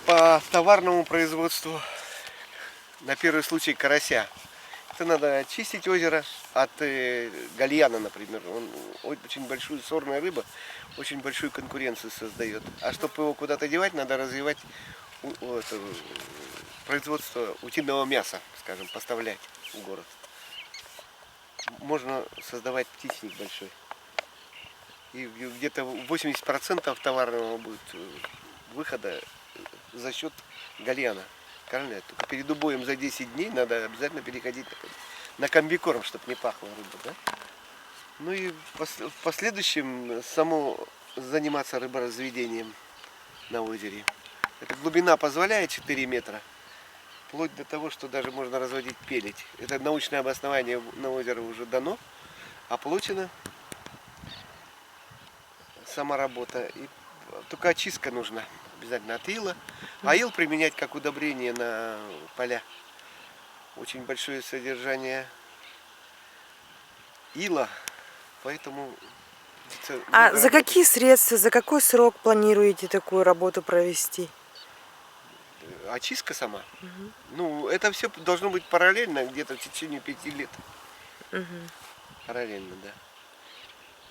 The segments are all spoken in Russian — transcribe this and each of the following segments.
По товарному производству на первый случай карася. Это надо очистить озеро от гальяна, например. Он очень большую, сорная рыба, очень большую конкуренцию создает. А чтобы его куда-то девать, надо развивать производство утиного мяса, скажем, поставлять в город. Можно создавать птичник большой. И где-то 80% товарного будет выхода за счет гальяна. Правильно? Только перед убоем за 10 дней надо обязательно переходить на комбикорм, чтобы не пахла рыба. Да? Ну и в последующем само заниматься рыборазведением на озере. Эта глубина позволяет 4 метра. Вплоть до того, что даже можно разводить пелить. Это научное обоснование на озеро уже дано, а получена сама работа. И только очистка нужна обязательно от ила. А ил применять как удобрение на поля. Очень большое содержание ила, поэтому... А за какие средства, за какой срок планируете такую работу провести? Очистка сама? Угу. Ну, это все должно быть параллельно, где-то в течение 5 лет. Угу. Параллельно, да.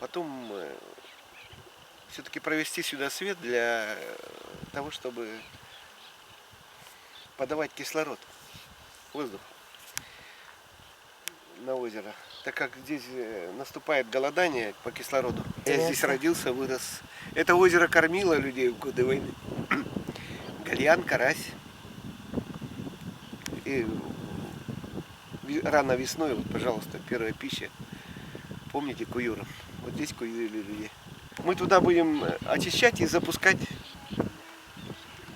Потом все-таки провести сюда свет для того, чтобы подавать кислород, воздух на озеро. Так как здесь наступает голодание по кислороду. Я здесь родился, вырос. Это озеро кормило людей в годы войны. Гальян, карась. И рано весной, вот, пожалуйста, первая пища. Помните куюров? Вот здесь куюрили людей. Мы туда будем очищать и запускать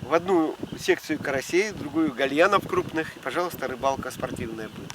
в одну секцию карасей, в другую гальянов крупных. И, пожалуйста, рыбалка спортивная будет.